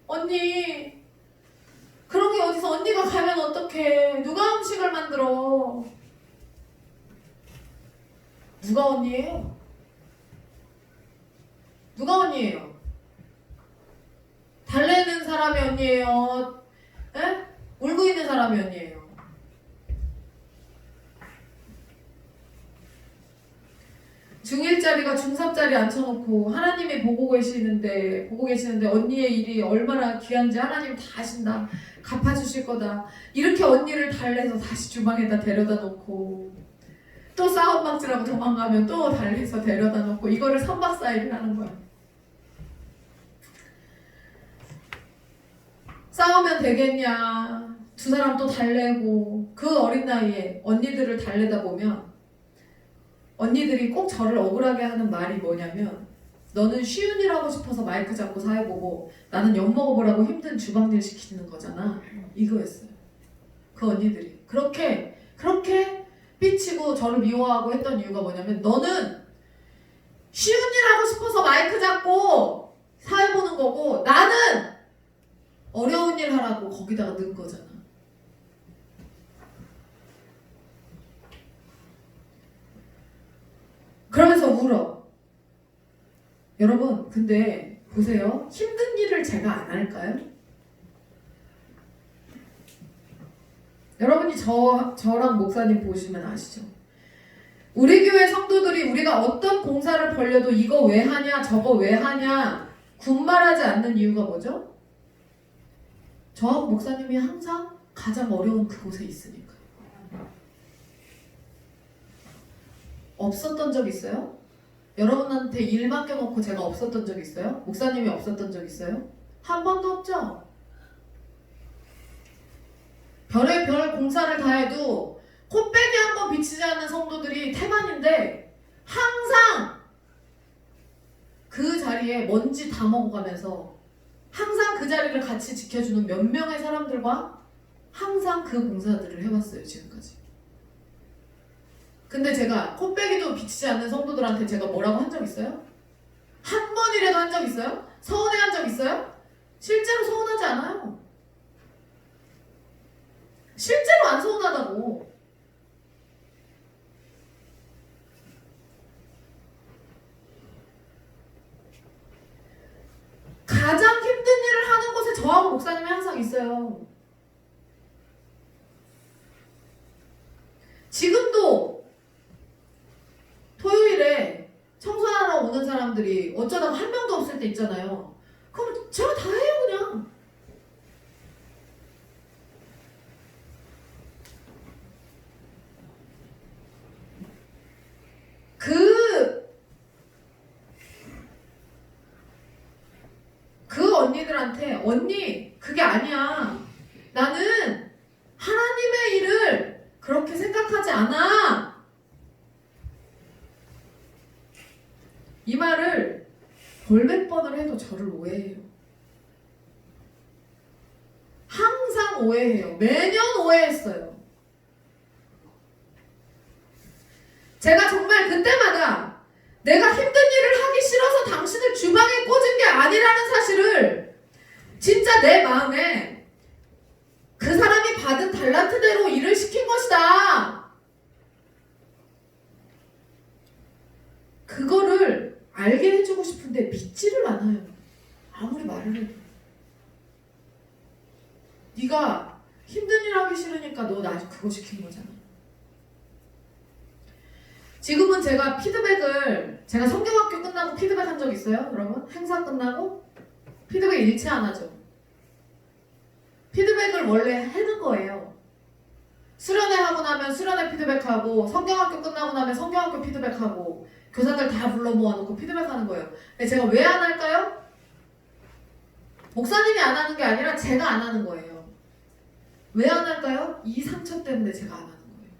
언니 그런 게 어디서 언니가 가면 어떡해. 누가 음식을 만들어. 누가 언니예요? 누가 언니예요? 달래는 사람이 언니예요? 에? 울고 있는 사람이 언니예요? 중1짜리가 중3짜리 앉혀놓고 하나님이 보고 계시는데 언니의 일이 얼마나 귀한지 하나님 다 아신다. 갚아주실 거다. 이렇게 언니를 달래서 다시 주방에다 데려다 놓고 또 싸움박질하고 도망가면 또 달래서 데려다 놓고 이거를 3박 4일을 하는 거야. 싸우면 되겠냐. 두 사람 또 달래고 그 어린 나이에 언니들을 달래다 보면 언니들이 꼭 저를 억울하게 하는 말이 뭐냐면 너는 쉬운 일 하고 싶어서 마이크 잡고 사회보고 나는 엿 먹어보라고 힘든 주방일 시키는 거잖아. 이거였어요. 그 언니들이 그렇게 삐치고 저를 미워하고 했던 이유가 뭐냐면 너는 쉬운 일 하고 싶어서 마이크 잡고 사회 보는 거고 나는 어려운 일 하라고 거기다가 넣은 거잖아. 그러면서 울어. 여러분 근데 보세요. 힘든 일을 제가 안 할까요? 여러분이 저랑 목사님 보시면 아시죠? 우리 교회 성도들이 우리가 어떤 공사를 벌려도 이거 왜 하냐 저거 왜 하냐 군말하지 않는 이유가 뭐죠? 저하고 목사님이 항상 가장 어려운 그곳에 있으니까. 없었던 적 있어요? 여러분한테 일 맡겨놓고 제가 없었던 적 있어요? 목사님이 없었던 적 있어요? 한 번도 없죠? 별의 별 공사를 다 해도 코빼기 한 번 비치지 않는 성도들이 태반인데 항상 그 자리에 먼지 다 먹어가면서 항상 그 자리를 같이 지켜주는 몇 명의 사람들과 항상 그 공사들을 해왔어요. 지금까지. 근데 제가 코빼기도 비치지 않는 성도들한테 제가 뭐라고 한 적 있어요? 한 번이라도 한 적 있어요? 서운해한 적 있어요? 실제로 서운하지 않아요. 실제로 안 서운하다고. 가장 힘든 일을 하는 곳에 저하고 목사님이 항상 있어요. 지금도 토요일에 청소하러 오는 사람들이 어쩌다가 한 명도 없을 때 있잖아요. 그럼 제가 다 해요 그냥. 그 언니들한테 언니 그게 아니야. 나는 하나님의 일을 그렇게 생각하지 않아. 이 말을 벌몇 번을 해도 저를 오해해요. 항상 오해해요. 매년 오해했어요. 제가 정말 그때마다 내가 힘든 일을 하기 싫어서 당신을 주방에 꽂은 게 아니라는 사실을 진짜 내 마음에 그 사람이 받은 달란트대로 일을 시킨 것이다. 그거를 알게 해주고 싶은데 믿지를 않아요. 아무리 말을 해도. 네가 힘든 일 하기 싫으니까 너 나 그거 시킨 거잖아. 지금은 제가 제가 성경학교 끝나고 피드백 한 적 있어요? 여러분? 행사 끝나고 피드백 일체 안 하죠. 피드백을 원래 하는 거예요. 수련회 하고 나면 수련회 피드백하고 성경학교 끝나고 나면 성경학교 피드백하고 교사들 다 불러 모아놓고 피드백하는 거예요. 근데 제가 왜 안 할까요? 목사님이 안 하는 게 아니라 제가 안 하는 거예요. 왜 안 할까요? 이 상처 때문에 제가 안 하는 거예요.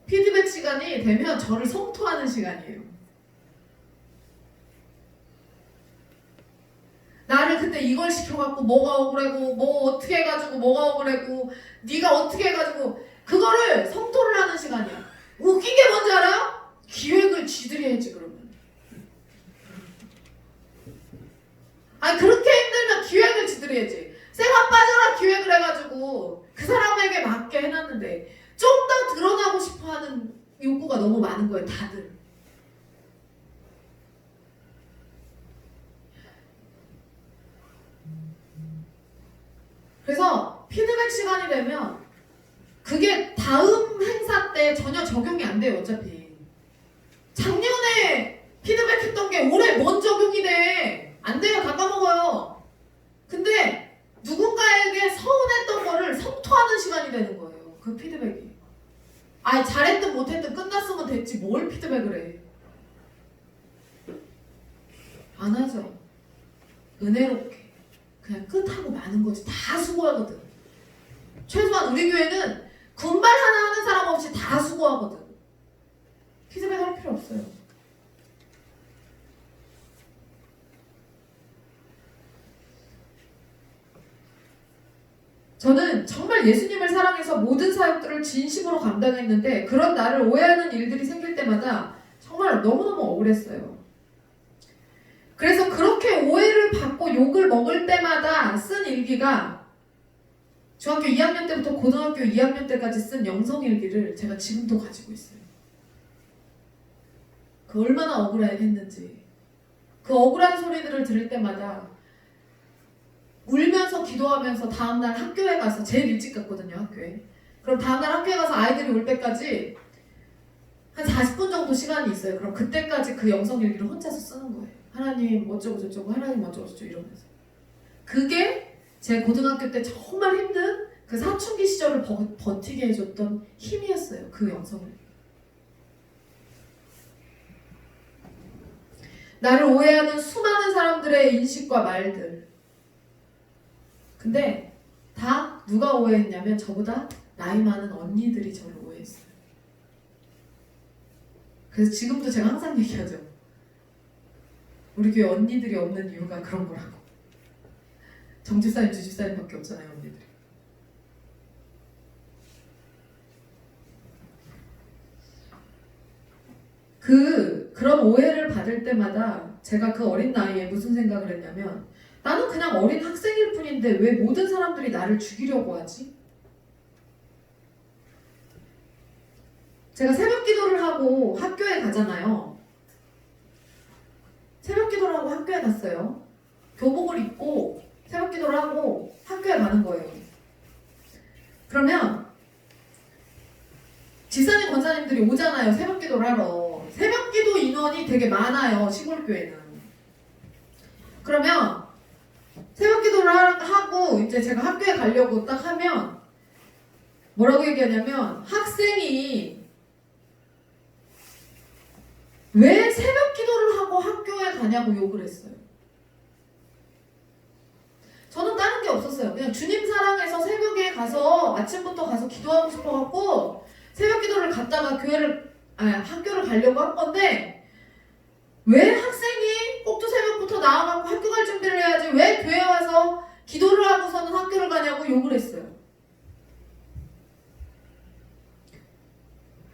피드백 시간이 되면 저를 성토하는 시간이에요. 나를 그때 이걸 시켜갖고 뭐가 억울하고 뭐 어떻게 해가지고 뭐가 억울하고 네가 어떻게 해가지고 그거를 성토를 하는 시간이야. 웃긴 게 뭔지 알아요? 기획을 쥐들이 해야지 그러면. 아니 그렇게 힘들면 기획 하는데 좀 더 드러나고 싶어하는 욕구가 너무 많은 거예요, 다들. 그래서 피드백 시간이 되면 그게 다음 행사 때 전혀 적용이 안 돼요, 어차피. 작년에 피드백 했던 게 올해 뭔 적용이 돼? 안 돼요, 다 까먹어요. 근데 누군가에게 서운했던 거를 성토하는 시간이 되는 거예요, 그 피드백이. 아니, 잘했든 못했든 끝났으면 됐지 뭘 피드백을 해. 안 하죠. 은혜롭게 그냥 끝하고 마는 거지. 다 수고하거든. 최소한 우리 교회는 군발 하나 하는 사람 없이 다 수고하거든. 피드백 할 필요 없어요. 저는 정말 예수님을 사랑해서 모든 사역들을 진심으로 감당했는데 그런 나를 오해하는 일들이 생길 때마다 정말 너무너무 억울했어요. 그래서 그렇게 오해를 받고 욕을 먹을 때마다 쓴 일기가 중학교 2학년 때부터 고등학교 2학년 때까지 쓴 영성일기를 제가 지금도 가지고 있어요. 그 얼마나 억울했는지. 그 억울한 소리들을 들을 때마다 울면서 기도하면서 다음날 학교에 가서, 제일 일찍 갔거든요, 학교에. 그럼 다음날 학교에 가서 아이들이 올 때까지 한 40분 정도 시간이 있어요. 그럼 그때까지 그 영성일기를 혼자서 쓰는 거예요. 하나님 어쩌고 저쩌고, 하나님 어쩌고 저쩌고 이러면서. 그게 제 고등학교 때 정말 힘든 그 사춘기 시절을 버티게 해줬던 힘이었어요. 그 영성일기. 나를 오해하는 수많은 사람들의 인식과 말들. 근데 다 누가 오해했냐면 저보다 나이 많은 언니들이 저를 오해했어요. 그래서 지금도 제가 항상 얘기하죠. 우리 교회 언니들이 없는 이유가 그런 거라고. 정집사님, 주집사님밖에 없잖아요, 언니들이. 그런 오해를 받을 때마다 제가 그 어린 나이에 무슨 생각을 했냐면, 나는 그냥 어린 학생일 뿐인데 왜 모든 사람들이 나를 죽이려고 하지? 제가 새벽 기도를 하고 학교에 가잖아요. 새벽 기도를 하고 학교에 갔어요. 교복을 입고 새벽 기도를 하고 학교에 가는 거예요. 그러면 지사님, 권사님들이 오잖아요. 새벽 기도를 하러. 새벽 기도 인원이 되게 많아요, 시골 교회는. 그러면 새벽 기도를 하고 이제 제가 학교에 가려고 딱 하면 뭐라고 얘기하냐면, 학생이 왜 새벽 기도를 하고 학교에 가냐고 욕을 했어요. 저는 다른 게 없었어요. 그냥 주님 사랑해서 새벽에 가서 아침부터 가서 기도하고 싶어갖고 새벽 기도를 갔다가 학교를 가려고 한 건데, 왜 학생이 꼭두 새벽부터 나와갖고 학교 갈 준비를 해야지 왜 교회 와서 기도를 하고서는 학교를 가냐고 욕을 했어요.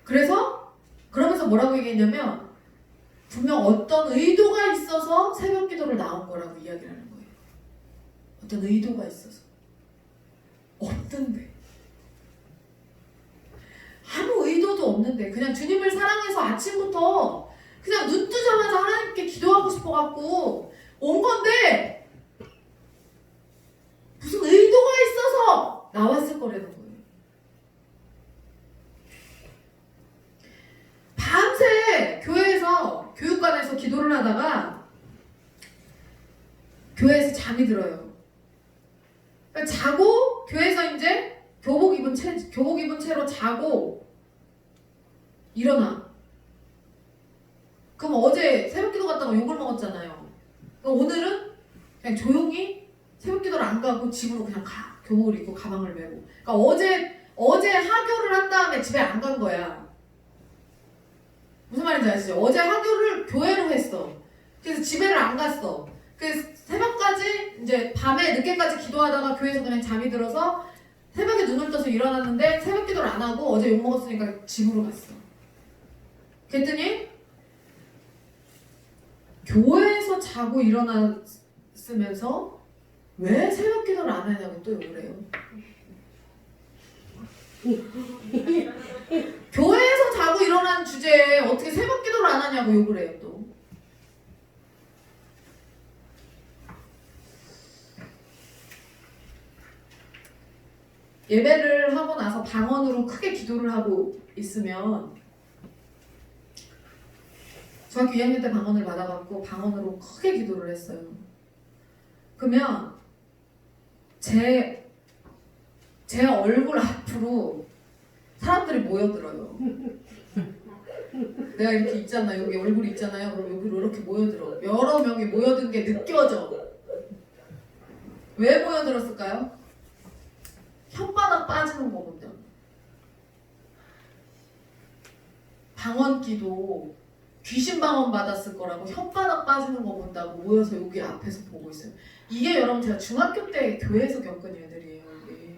그러면서 뭐라고 얘기했냐면, 분명 어떤 의도가 있어서 새벽 기도를 나온 거라고 이야기를 하는 거예요. 어떤 의도가 있어서. 없는데. 아무 의도도 없는데 그냥 주님을 사랑해서 아침부터 그냥 눈 뜨자마자 하나님께 기도하고 싶어갖고 온 건데 무슨 의도가 있어서 나왔을 거라는 거예요. 밤새 교회에서, 교육관에서 기도를 하다가 교회에서 잠이 들어요. 그러니까 자고 교회에서 이제 교복 입은 채로 자고 일어나. 그럼 어제 새벽기도 갔다가 욕을 먹었잖아요. 그러니까 오늘은 그냥 조용히 새벽기도를 안 가고 집으로 그냥 가. 교복을 입고 가방을 메고. 그러니까 어제 하교를 한 다음에 집에 안 간 거야. 무슨 말인지 아시죠? 어제 하교를 교회로 했어. 그래서 집에를 안 갔어. 그래서 새벽까지 이제 밤에 늦게까지 기도하다가 교회에서 그냥 잠이 들어서 새벽에 눈을 떠서 일어났는데 새벽 기도를 안 하고 어제 욕 먹었으니까 집으로 갔어. 그랬더니 교회에서 자고 일어났으면서 왜 새벽 기도를 안 하냐고 또 욕을 해요. 교회에서 자고 일어난 주제에 어떻게 새벽 기도를 안 하냐고 욕을 해요 또. 예배를 하고 나서 방언으로 크게 기도를 하고 있으면, 중학교 2학년 때 방언을 받아갖고 방언으로 크게 기도를 했어요. 그러면 제 얼굴 앞으로 사람들이 모여들어요. 내가 이렇게 있잖아, 여기 얼굴이 있잖아요. 그럼 여기로 이렇게 모여들어. 여러 명이 모여든 게 느껴져. 왜 모여들었을까요? 혓바닥 빠지는 거거든요. 방언기도 귀신 방언 받았을 거라고 혓바닥 빠지는 거 본다고 모여서 여기 앞에서 보고 있어요. 이게 여러분 제가 중학교 때 교회에서 겪은 일들이에요. 이게.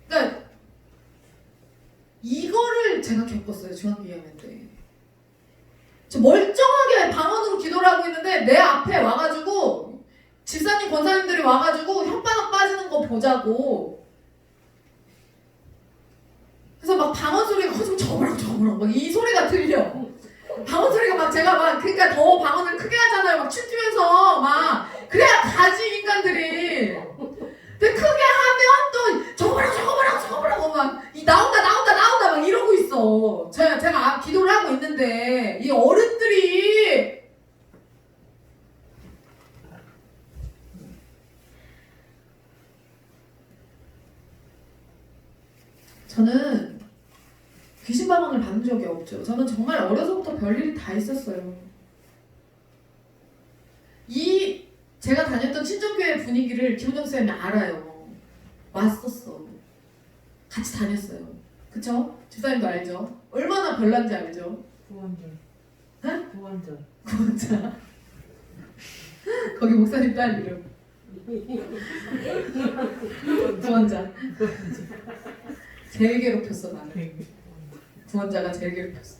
그러니까 이거를 제가 겪었어요. 중학교 2학년 때. 저 멀쩡하게 방언으로 기도를 하고 있는데 내 앞에 와가지고 집사님 권사님들이 와가지고 혓바닥 빠지는 거 보자고. 그래서 막 방언 소리가 커지고 저거랑 막 이 소리가 들려. 방언 소리가 막 제가 막 그러니까 더 방언을 크게 하잖아요. 막 춤추면서 막 그래야 가지 인간들이. 근데 크게 하면 또 저거라고 막 이 나온다 막 이러고 있어. 제가 기도를 하고 있는데 이 어른들이 저는 귀신 방언을 받은 적이 없죠. 저는 정말 어려서부터 별일이 다 있었어요. 이 제가 다녔던 친정교회 분위기를 김은정 쌤이 알아요. 왔었어. 같이 다녔어요. 그쵸? 집사님도 알죠? 얼마나 별난지 알죠? 구원절. 네? 구원절. 구원자. 거기 목사님 딸 이름. 구원자. 제일 괴롭혔어 나는. 구원자가 제일 괴롭혔어.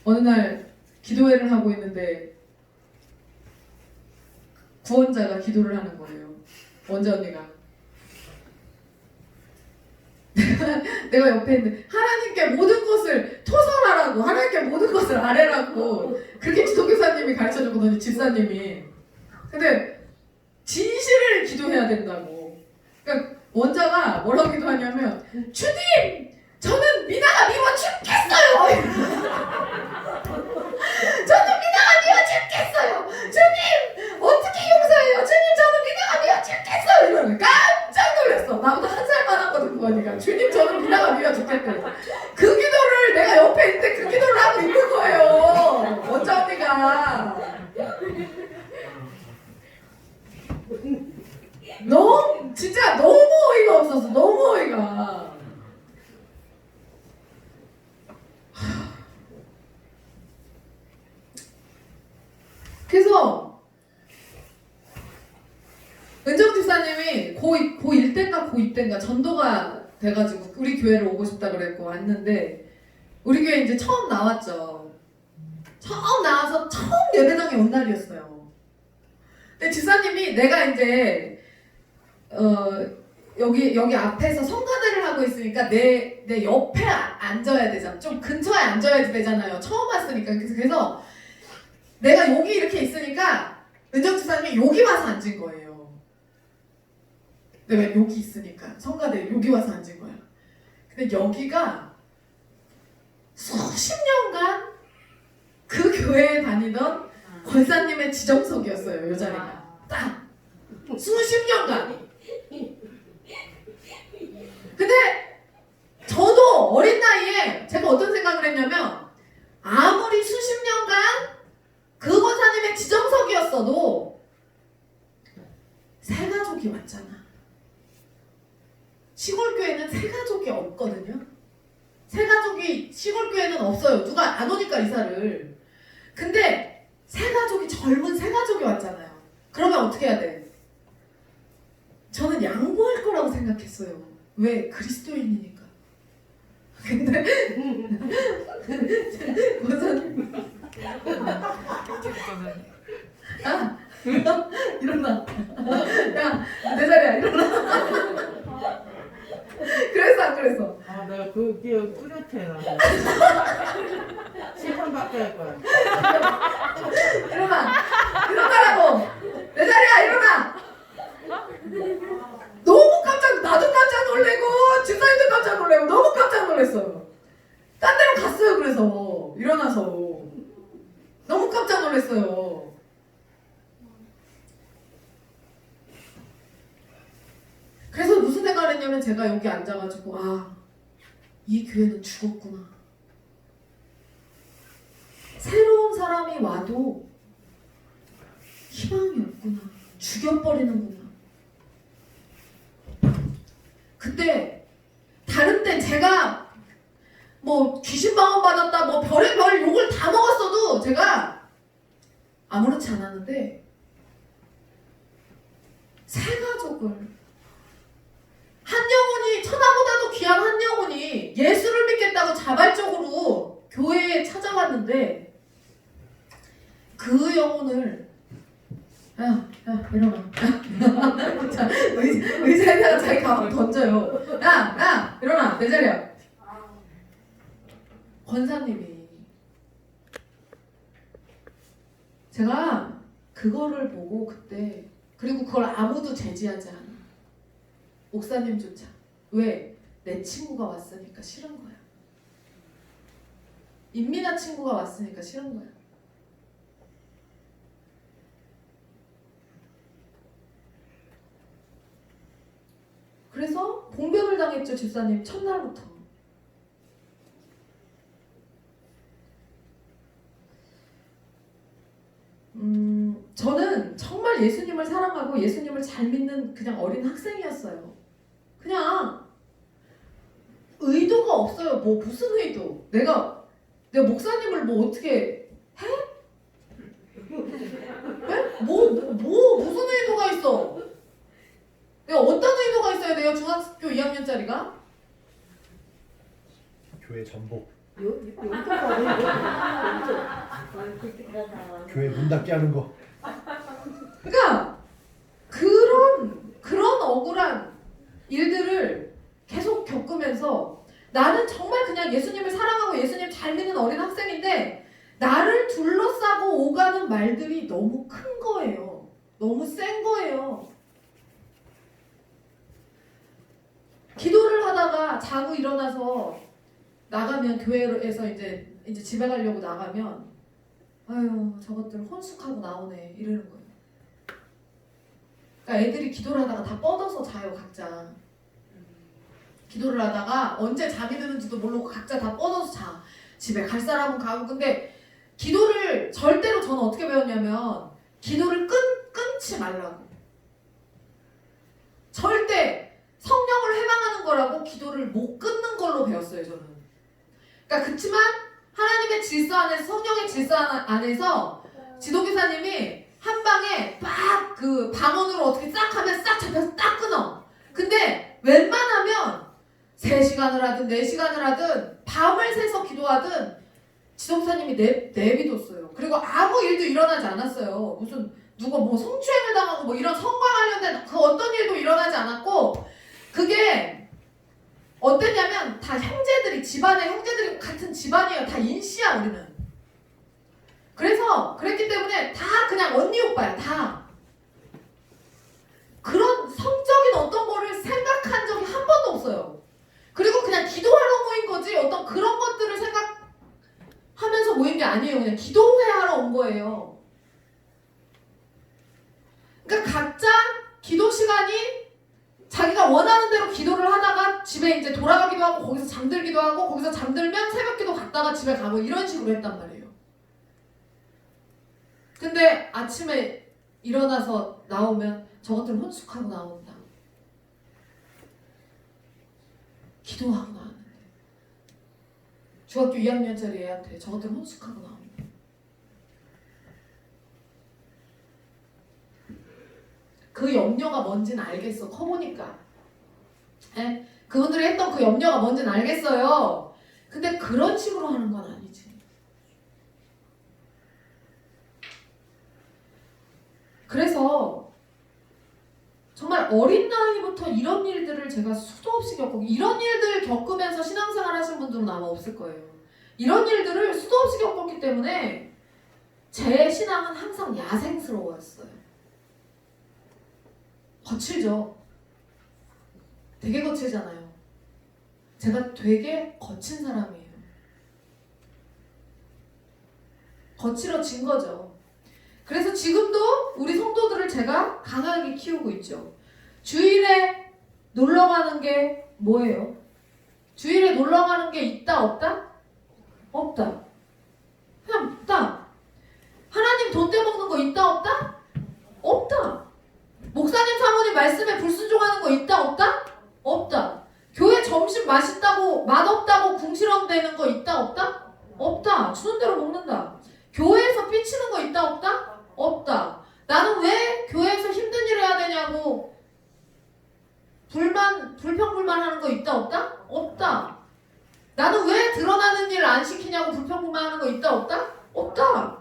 어느 날 기도회를 하고 있는데 구원자가 기도를 하는 거예요. 원자 언니가. 내가 옆에 있는데 하나님께 모든 것을 토설하라고, 하나님께 모든 것을 아뢰라고 그렇게 지도교사님이 가르쳐주거든요. 집사님이. 근데 진실을 기도해야 된다고. 그러니까 원자가 뭐라고 기도하냐면 주님! 저는 미나가 미워 죽겠어요! 저는 미나가 미워 죽겠어요! 주님! 어떻게 용서해요? 주님 저는 미나가 미워 죽겠어요! 이러면 깜짝 놀랐어. 나보다 한 살 많았거든 그거니까. 주님 저는 미나가 미워 죽겠대. 그 기도를 내가 옆에 있는데 그 기도를 하고 있는 거예요. 원자 언니가. 진짜 너무 어이가 없었어. 너무 어이가. 그래서 은정 집사님이 고1 때인가 고2 때인가 전도가 돼가지고 우리 교회를 오고 싶다 그랬고 왔는데 우리 교회 이제 처음 나왔죠. 처음 나와서 처음 예배당에 온 날이었어요. 근데 집사님이 내가 이제 여기 앞에서 성가대를 하고 있으니까 내 옆에 앉아야 되잖아. 좀 근처에 앉아야 되잖아요. 처음 왔으니까. 그래서 내가 여기 이렇게 있으니까 은정 집사님이 여기 와서 앉은 거예요. 내가 여기 있으니까 성가대 여기 와서 앉은 거야. 근데 여기가 수십 년간 그 교회에 다니던 권사님의 지정석이었어요. 이 자리가 딱 수십 년간. 근데 저도 어린 나이에 제가 어떤 생각을 했냐면 아무리 수십 년간 그 권사님의 지정석이었어도 새가족이 왔잖아. 시골교회는 새가족이 없거든요. 새가족이 시골교회는 없어요. 누가 안 오니까 이사를. 근데 새가족이 젊은 새가족이 왔잖아요. 그러면 어떻게 해야 돼? 저는 양보할 거라고 생각했어요. 왜? 그리스도인이니까. 근데 권사님 될 거야. 일어나라고. 내 자리야, 일어나. 너무 나도 깜짝 놀래고 집사님도 깜짝 놀래고 너무 깜짝 놀랐어요. 딴 데로 갔어요. 그래서 일어나서 너무 깜짝 놀랐어요. 그래서 무슨 생각을 했냐면 제가 여기 앉아가지고 이 교회는 죽었구나. 새로운 사람이 와도 희망이 없구나. 죽여버리는구나. 그때 다른 때 제가 뭐 귀신 방언 받았다 뭐 별의별 욕을 다 먹었어도 제가 아무렇지 않았는데 새 가족을 한 영혼이 천하보다도 귀한 한 영혼이 예수를 믿겠다고 자발적으로 교회에 찾아왔는데 그 영혼을 야 일어나 자, 의자에다가 자기 가방 던져요. 야 일어나 내 자리야. 권사님이 제가 그거를 보고 그때 그리고 그걸 아무도 제지하지 않아. 목사님조차. 왜? 내 친구가 왔으니까 싫은 거야. 임민아 친구가 왔으니까 싫은 거야. 그래서 봉변을 당했죠. 집사님 첫날부터. 저는 정말 예수님을 사랑하고 예수님을 잘 믿는 그냥 어린 학생이었어요. 그냥 의도가 없어요. 뭐 무슨 의도? 내가 목사님을 뭐 어떻게 해? 네? 무슨 의도가 있어? 내가 어떤 의도가 있어야 돼요? 중학교 2학년짜리가? 교회 전복. 용돈 교회 문 닫게 하는 거. 그러니까 그런 억울한 일들을 계속 겪으면서 나는 정말 그냥 예수님을 사랑하고 예수님 잘 믿는 어린 학생인데 나를 둘러싸고 오가는 말들이 너무 큰 거예요. 너무 센 거예요. 기도를 하다가 자고 일어나서 나가면 교회에서 이제 집에 가려고 나가면 아유 저것들 혼숙하고 나오네 이러는 거예요. 그러니까 애들이 기도를 하다가 다 뻗어서 자요 각자. 기도를 하다가 언제 잠이 드는지도 모르고 각자 다 뻗어서 자. 집에 갈 사람은 가고. 근데 기도를 절대로 저는 어떻게 배웠냐면 기도를 끊지 말라고. 절대 성령을 해방하는 거라고 기도를 못 끊는 걸로 배웠어요 저는. 그러니까 그치만 하나님의 질서 안에서 성령의 질서 안에서 지도교사님이 한 방에 빡 그 방언으로 어떻게 싹 하면 싹 잡혀서 딱 끊어. 근데 웬만하면 3시간을 하든 4시간을 하든 밤을 새서 기도하든 지도교사님이 내비뒀어요. 그리고 아무 일도 일어나지 않았어요. 무슨 누가 뭐 성추행을 당하고 뭐 이런 성과 관련된 그 어떤 일도 일어나지 않았고 그게 어땠냐면 다 형제들이 집안의 형제들이 같은 집안이에요. 다 인씨야 우리는. 그래서 그랬기 때문에 다 그냥 언니 오빠야 다. 그런 성적인 어떤 거를 생각한 적이 한 번도 없어요. 그리고 그냥 기도하러 모인 거지 어떤 그런 것들을 생각하면서 모인 게 아니에요. 그냥 기도회 하러 온 거예요. 그러니까 각자 기도 시간이 자기가 원하는 대로 기도를 하다가 집에 이제 돌아가기도 하고 거기서 잠들기도 하고 거기서 잠들면 새벽기도 갔다가 집에 가고 이런 식으로 했단 말이에요. 근데 아침에 일어나서 나오면 저것들 혼숙하고 나온다. 기도하고 나왔는데 중학교 2학년짜리 애한테 저것들 혼숙하고 나온다. 그 염려가 뭔지는 알겠어. 커보니까. 에? 그분들이 했던 그 염려가 뭔지는 알겠어요. 근데 그런 식으로 하는 건 아니지. 그래서 정말 어린 나이부터 이런 일들을 제가 수도 없이 겪고 이런 일들 겪으면서 신앙생활 하신 분들은 아마 없을 거예요. 이런 일들을 수도 없이 겪었기 때문에 제 신앙은 항상 야생스러웠어요. 거칠죠. 되게 거칠잖아요. 제가 되게 거친 사람이에요. 거칠어진 거죠. 그래서 지금도 우리 성도들을 제가 강하게 키우고 있죠. 주일에 놀러 가는 게 뭐예요? 주일에 놀러 가는 게 있다 없다? 없다. 그냥 없다. 하나님 돈 떼먹는 거 있다 없다? 없다. 목사님 사모님 말씀에 불순종하는 거 있다 없다? 없다. 교회 점심 맛있다고 맛없다고 궁시렁대는 거 있다 없다? 없다. 주는 대로 먹는다. 교회에서 삐치는 거 있다 없다? 없다. 나는 왜 교회에서 힘든 일 해야 되냐고 불평불만하는 거 있다 없다? 없다. 나는 왜 드러나는 일 안 시키냐고 불평불만하는 거 있다 없다? 없다.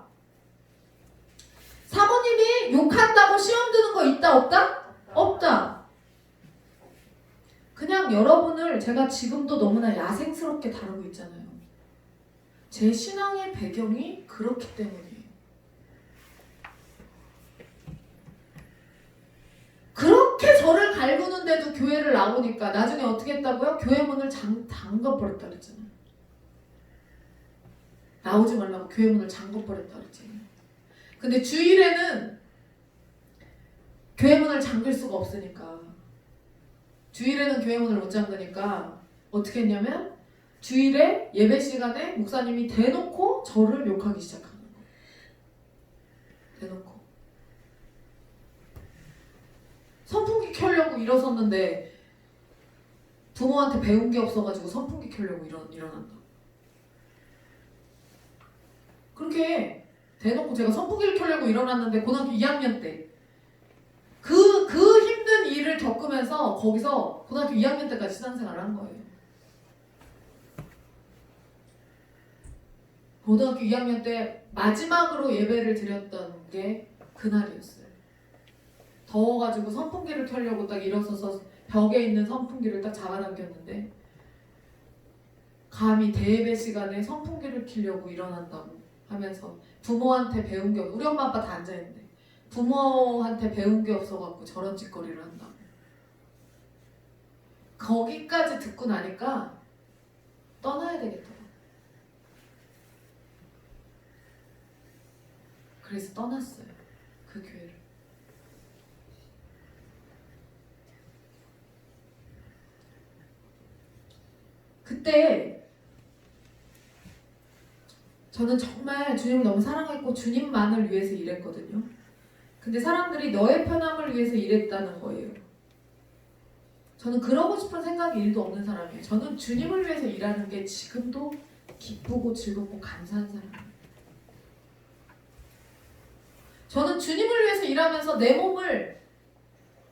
사모님이 욕한다고 시험 드는 거 있다 없다? 없다. 그냥 여러분을 제가 지금도 너무나 야생스럽게 다루고 있잖아요. 제 신앙의 배경이 그렇기 때문이에요. 그렇게 저를 갈구는데도 교회를 나오니까 나중에 어떻게 했다고요? 교회 문을 잠궈버렸다 그랬잖아요. 나오지 말라고 교회 문을 잠궈버렸다 그랬잖아요. 근데 주일에는 교회 문을 잠글 수가 없으니까, 주일에는 교회 문을 못 잠그니까 어떻게 했냐면 주일에 예배 시간에 목사님이 대놓고 저를 욕하기 시작하는 거예요. 대놓고. 선풍기 켜려고 일어섰는데 부모한테 배운 게 없어가지고 선풍기 켜려고 일어난다. 그렇게 대놓고 제가 선풍기를 켜려고 일어났는데 고등학교 2학년 때 그 힘든 일을 겪으면서 거기서 고등학교 2학년 때까지 신앙생활을 한 거예요. 고등학교 2학년 때 마지막으로 예배를 드렸던 게 그날이었어요. 더워가지고 선풍기를 켜려고 딱 일어서서 벽에 있는 선풍기를 딱 잡아당겼는데 감히 대예배 시간에 선풍기를 켜려고 일어난다고 하면서 부모한테 배운 게 우리 엄마 아빠 다 앉아있는데 부모한테 배운 게 없어갖고 저런 짓거리를 한다고. 거기까지 듣고 나니까 떠나야 되겠더라고. 그래서 떠났어요. 그 교회를. 그때 저는 정말 주님을 너무 사랑했고 주님만을 위해서 일했거든요. 근데 사람들이 너의 편함을 위해서 일했다는 거예요. 저는 그러고 싶은 생각이 1도 없는 사람이에요. 저는 주님을 위해서 일하는 게 지금도 기쁘고 즐겁고 감사한 사람이에요. 저는 주님을 위해서 일하면서 내 몸을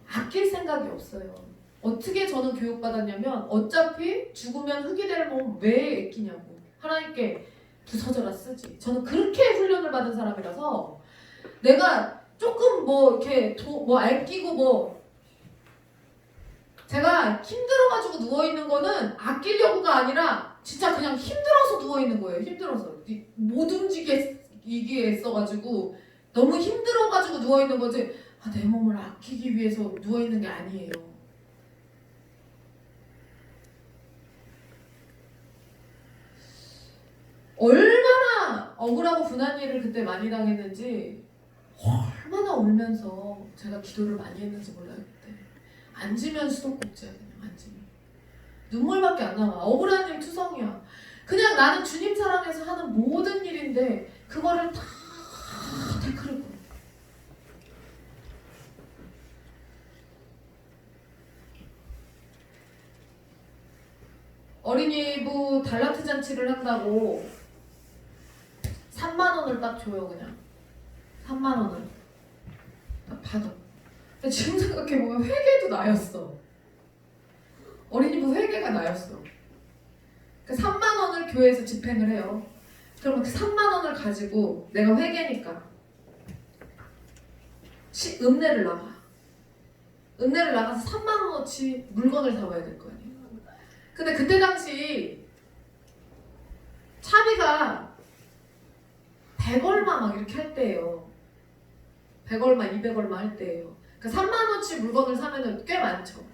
아낄 생각이 없어요. 어떻게 저는 교육받았냐면 어차피 죽으면 흙이 될 몸 왜 아끼냐고. 하나님께 부서져라 쓰지. 저는 그렇게 훈련을 받은 사람이라서 내가 조금 뭐 이렇게 뭐 아끼고 제가 힘들어가지고 누워있는 거는 아끼려고가 아니라 진짜 그냥 힘들어서 누워있는 거예요. 힘들어서 못 움직이게 했어가지고 너무 힘들어가지고 누워있는 거지 내 몸을 아끼기 위해서 누워있는 게 아니에요. 얼마나 억울하고 분한 일을 그때 많이 당했는지 얼마나 울면서 제가 기도를 많이 했는지 몰라요. 그때 앉으면 수도꼭지야. 그냥 앉으면 눈물밖에 안 나와. 억울한 일 투성이야. 그냥 나는 주님 사랑해서 하는 모든 일인데 그거를 다 태클을 걸어. 어린이부 달라트 잔치를 한다고 3만 원을 딱 줘요. 그냥 3만 원을 딱 받아. 근데 지금 생각해보면 회계도 나였어. 어린이부 회계가 나였어. 그 3만 원을 교회에서 집행을 해요. 그러면 그 3만 원을 가지고 내가 회계니까 읍내를 나가. 읍내를 나가서 3만 원어치 물건을 사와야 될 거 아니에요. 근데 그때 당시 차비가 100얼마 막 이렇게 할 때예요. 100얼마, 200얼마 할 때예요. 그 3만원치 물건을 사면은 꽤 많죠.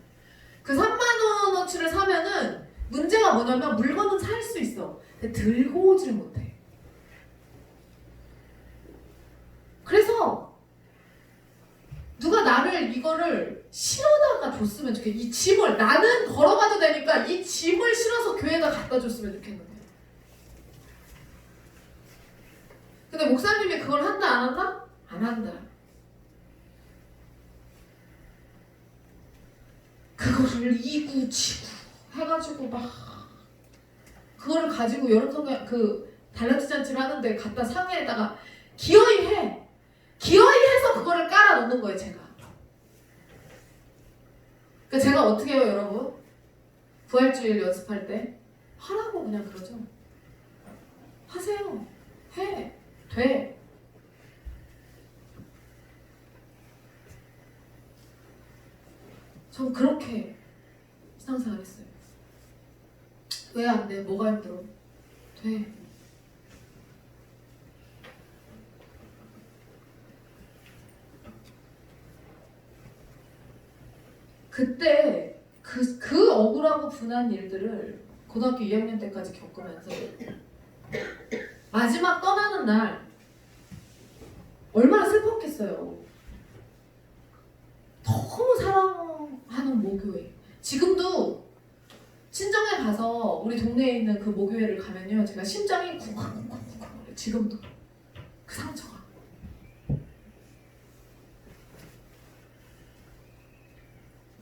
그 3만원어치를 사면은 문제가 뭐냐면 물건은 살 수 있어. 근데 들고 오질 못해. 그래서 누가 나를 이거를 실어다가 줬으면 좋겠어. 이 짐을 나는 걸어가도 되니까 이 짐을 실어서 교회에다 갖다 줬으면 좋겠는데. 근데 목사님이 그걸 한다 안 한다? 안 한다. 그거를 이구지구 해가지고 막 그거를 가지고 여름성경 그 달란트 잔치를 하는데 갖다 상에다가 기어이 해. 기어이 해서 그거를 깔아 놓는 거예요, 제가. 그러니까 제가 어떻게 해요, 여러분? 부활주일 연습할 때 하라고 그냥 그러죠. 하세요. 해. 돼. 전 그렇게 신앙생활 했어요. 왜 안 돼? 뭐가 힘들어? 돼. 그때 그 억울하고 분한 일들을 고등학교 2학년 때까지 겪으면서 마지막 떠나는 날 얼마나 슬펐겠어요. 너무 사랑하는 모교회. 지금도 친정에 가서 우리 동네에 있는 그 모교회를 가면요, 제가 심장이 쿵쾅쿵쾅쿵쾅. 지금도 그 상처가.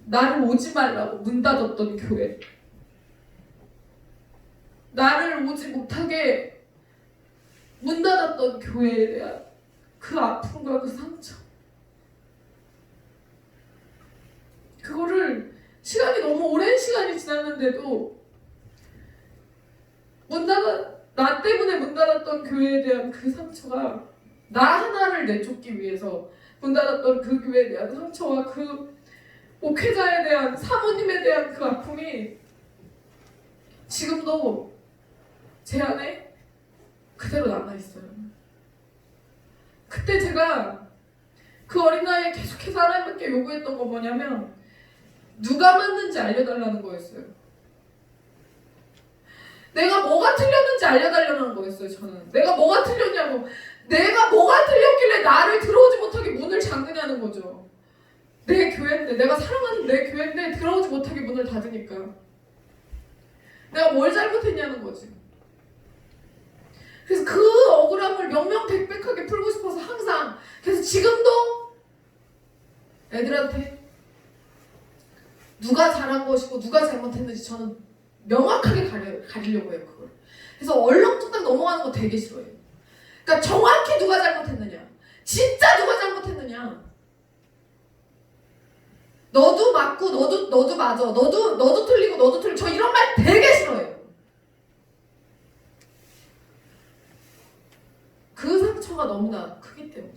나를 오지 말라고 문 닫았던 교회. 나를 오지 못하게 문 닫았던 교회에 대한 그 아픔과 그 상처. 그거를 시간이 너무 오랜 시간이 지났는데도 나 때문에 문 닫았던 교회에 대한 그 상처가 나 하나를 내쫓기 위해서 문 닫았던 그 교회에 대한 상처와 그 목회자에 대한 사모님에 대한 그 아픔이 지금도 제 안에 그대로 남아있어요. 그때 제가 그 어린 나이에 계속해서 하나님께 요구했던 건 뭐냐면 누가 맞는지 알려달라는 거였어요. 내가 뭐가 틀렸는지 알려달라는 거였어요. 저는 내가 뭐가 틀렸냐고, 내가 뭐가 틀렸길래 나를 들어오지 못하게 문을 잠그냐는 거죠. 내 교회인데, 내가 사랑하는 내 교회인데 들어오지 못하게 문을 닫으니까 내가 뭘 잘못했냐는 거지. 그래서 그 억울함을 명명백백하게 풀고 싶어서 항상, 그래서 지금도 애들한테 누가 잘한 것이고 누가 잘못했는지 저는 명확하게 가리려고 해요, 그걸. 그래서 얼렁뚱땅 넘어가는 거 되게 싫어해요. 그러니까 정확히 누가 잘못했느냐, 진짜 누가 잘못했느냐. 너도 맞고 너도 맞아, 너도 틀리고 너도 틀리고, 저 이런 말 되게 싫어해요. 그 상처가 너무나 크기 때문에.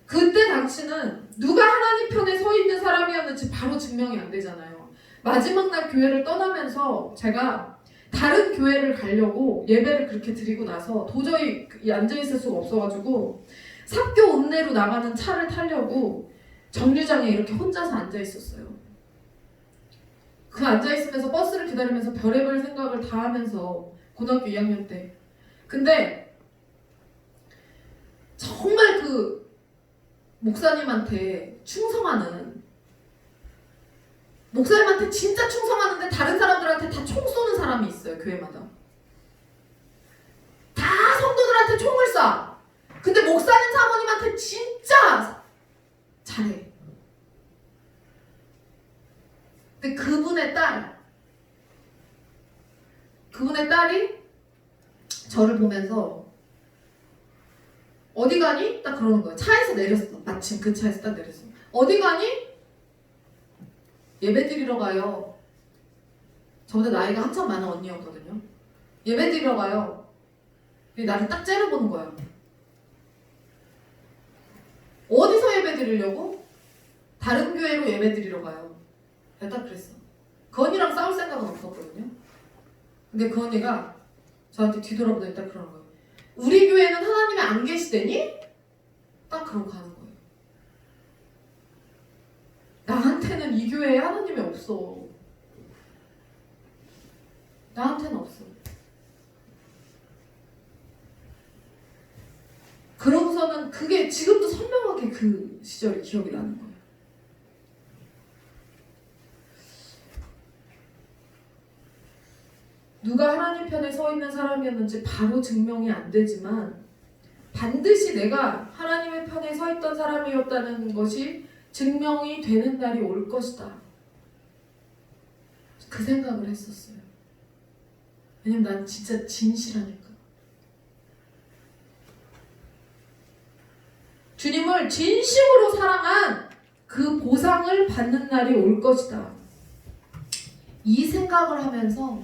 그때 당신은 누가 하나님 편에 서 있는 사람이었는지 바로 증명이 안 되잖아요. 마지막 날 교회를 떠나면서 제가 다른 교회를 가려고 예배를 그렇게 드리고 나서 도저히 앉아있을 수가 없어가지고 삽교 읍내로 나가는 차를 타려고 정류장에 이렇게 혼자서 앉아있었어요. 그 앉아있으면서 버스를 기다리면서 별의별 생각을 다 하면서 고등학교 2학년 때. 근데 정말 그 목사님한테 진짜 충성하는데 다른 사람들한테 다 총 쏘는 사람이 있어요. 교회마다 다 성도들한테 총을 쏴. 근데 목사님 사모님한테 진짜 잘해. 근데 그분의 딸이 저를 보면서 어디 가니? 딱 그러는 거예요. 차에서 내렸어. 마침 그 차에서 딱 내렸어. 어디 가니? 예배 드리러 가요. 저보다 나이가 한참 많은 언니였거든요. 예배 드리러 가요. 나를 딱 째려보는 거야. 어디서 예배 드리려고? 다른 교회로 예배 드리러 가요. 내가 딱 그랬어. 그 언니랑 싸울 생각은 없었거든요. 근데 그 언니가 저한테 뒤돌아보더니 딱 그러는 거예요. 우리 교회는 하나님이 안 계시대니? 딱 그러고 가는 거예요. 나한테는 이 교회에 하나님이 없어. 나한테는 없어. 그러고서는 그게 지금도 선명하게 그 시절이 기억이 나는 거예요. 누가 하나님 편에 서 있는 사람이었는지 바로 증명이 안 되지만 반드시 내가 하나님의 편에 서 있던 사람이었다는 것이 증명이 되는 날이 올 것이다. 그 생각을 했었어요. 왜냐면 난 진짜 진실하니까. 주님을 진심으로 사랑한 그 보상을 받는 날이 올 것이다. 이 생각을 하면서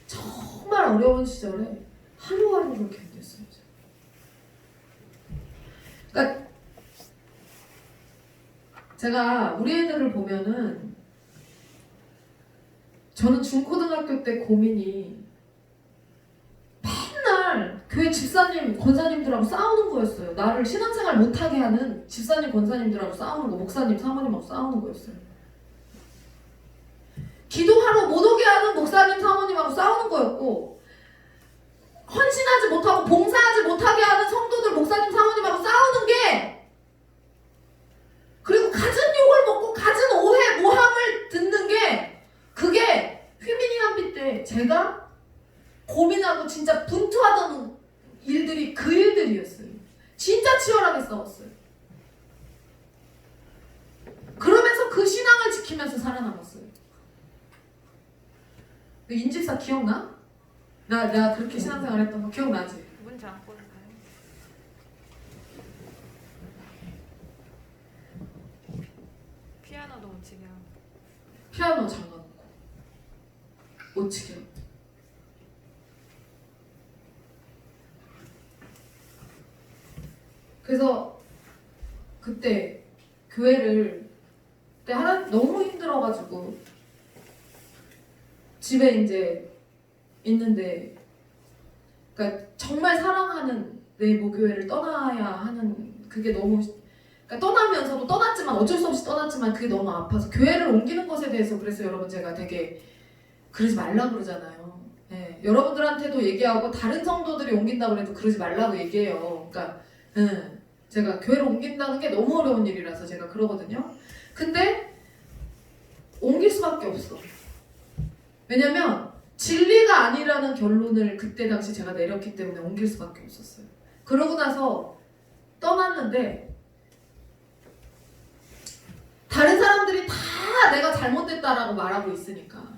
정말 어려운 시절에 하루하루를 견뎠어요. 그러니까 제가 우리 애들을 보면은 저는 중고등학교 때 고민이 맨날 교회 집사님, 권사님들하고 싸우는 거였어요. 나를 신앙생활 못하게 하는 집사님, 권사님들하고 싸우는 거, 목사님, 사모님하고 싸우는 거였어요. 기도하러 못 오게 하는 목사님, 사모님하고 싸우는 거였고, 헌신하지 못하고 봉사하지 못하게 하는 성도들, 목사님, 사모님하고 싸우는 게, 그리고 갖은 욕을 먹고 갖은 오해, 모함을 듣는 게, 그게 휘민이 한비 때 제가 고민하고 진짜 분투하던 일들이 그 일들이었어요. 진짜 치열하게 싸웠어요. 그러면서 그 신앙을 지키면서 살아남았어요. 인집사 기억나? 내가 그렇게 신앙생활 했던 거 기억나지? 문 잠고 가요. 피아노도 못 치게 하고. 피아노 잠가놓고 못 치게 하고. 그래서 그때 교회를 그때 하나 너무 힘들어가지고 집에 이제 있는데, 그러니까 정말 사랑하는 내 모교회를 떠나야 하는 그게 너무, 그러니까 떠나면서도 떠났지만 어쩔 수 없이 떠났지만 그게 너무 아파서 교회를 옮기는 것에 대해서 그래서 여러분 제가 되게 그러지 말라 그러잖아요. 네, 여러분들한테도 얘기하고 다른 성도들이 옮긴다고 해도 그러지 말라고 얘기해요. 그러니까 제가 교회를 옮긴다는 게 너무 어려운 일이라서 제가 그러거든요. 근데 옮길 수밖에 없어. 왜냐면 진리가 아니라는 결론을 그때 당시 제가 내렸기 때문에 옮길 수밖에 없었어요. 그러고 나서 떠났는데 다른 사람들이 다 내가 잘못됐다라고 말하고 있으니까,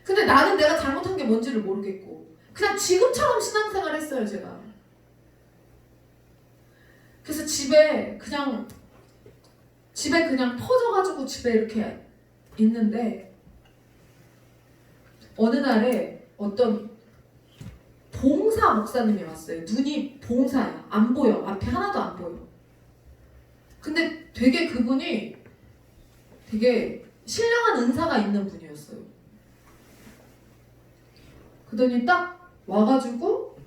근데 나는 내가 잘못한 게 뭔지를 모르겠고 그냥 지금처럼 신앙생활 했어요 제가. 그래서 집에 그냥 퍼져가지고 집에 이렇게 있는데 어느 날에 어떤 봉사 목사님이 왔어요. 눈이 봉사야. 안 보여. 앞에 하나도 안 보여. 근데 되게 그분이 되게 신령한 은사가 있는 분이었어요. 그러더니 딱 와가지고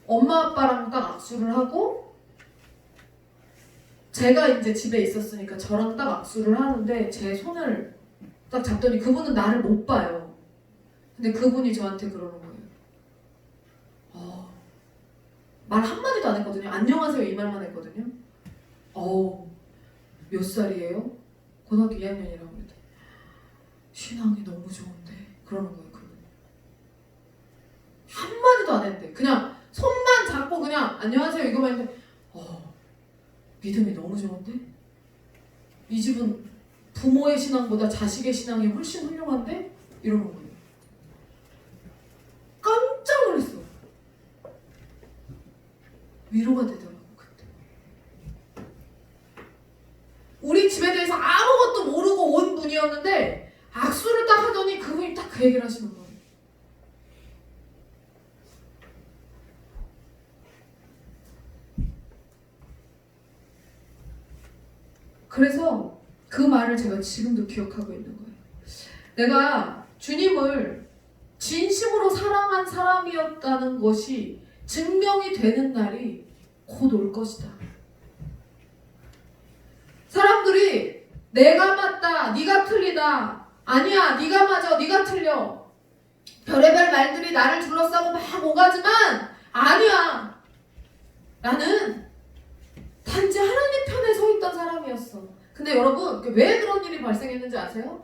엄마 아빠랑 딱 악수를 하고, 제가 이제 집에 있었으니까 저랑 딱 악수를 하는데 제 손을 딱 잡더니 그분은 나를 못 봐요. 근데 그분이 저한테 그러는 거예요. 말 한마디도 안 했거든요. 안녕하세요 이 말만 했거든요. 몇 살이에요? 고등학교 2학년이라고 그랬더니 신앙이 너무 좋은데 그러는 거예요. 그분 한마디도 안 했는데 그냥 손만 잡고 그냥 안녕하세요 이거만 했는데 믿음이 너무 좋은데? 이 집은 부모의 신앙보다 자식의 신앙이 훨씬 훌륭한데? 이러는 거예요. 깜짝 놀랐어. 위로가 되더라고 그때. 우리 집에 대해서 아무것도 모르고 온 분이었는데 악수를 딱 하더니 그분이 딱 그 얘기를 하시는 거예요. 그래서 그 말을 제가 지금도 기억하고 있는 거예요. 내가 주님을 진심으로 사랑한 사람이었다는 것이 증명이 되는 날이 곧 올 것이다. 사람들이 내가 맞다, 네가 틀리다, 아니야, 네가 맞아, 네가 틀려, 별의별 말들이 나를 둘러싸고 막 오가지만 아니야, 나는 단지 하나님 편에 서 있던 사람이었어. 근데 여러분, 왜 그런 일이 발생했는지 아세요?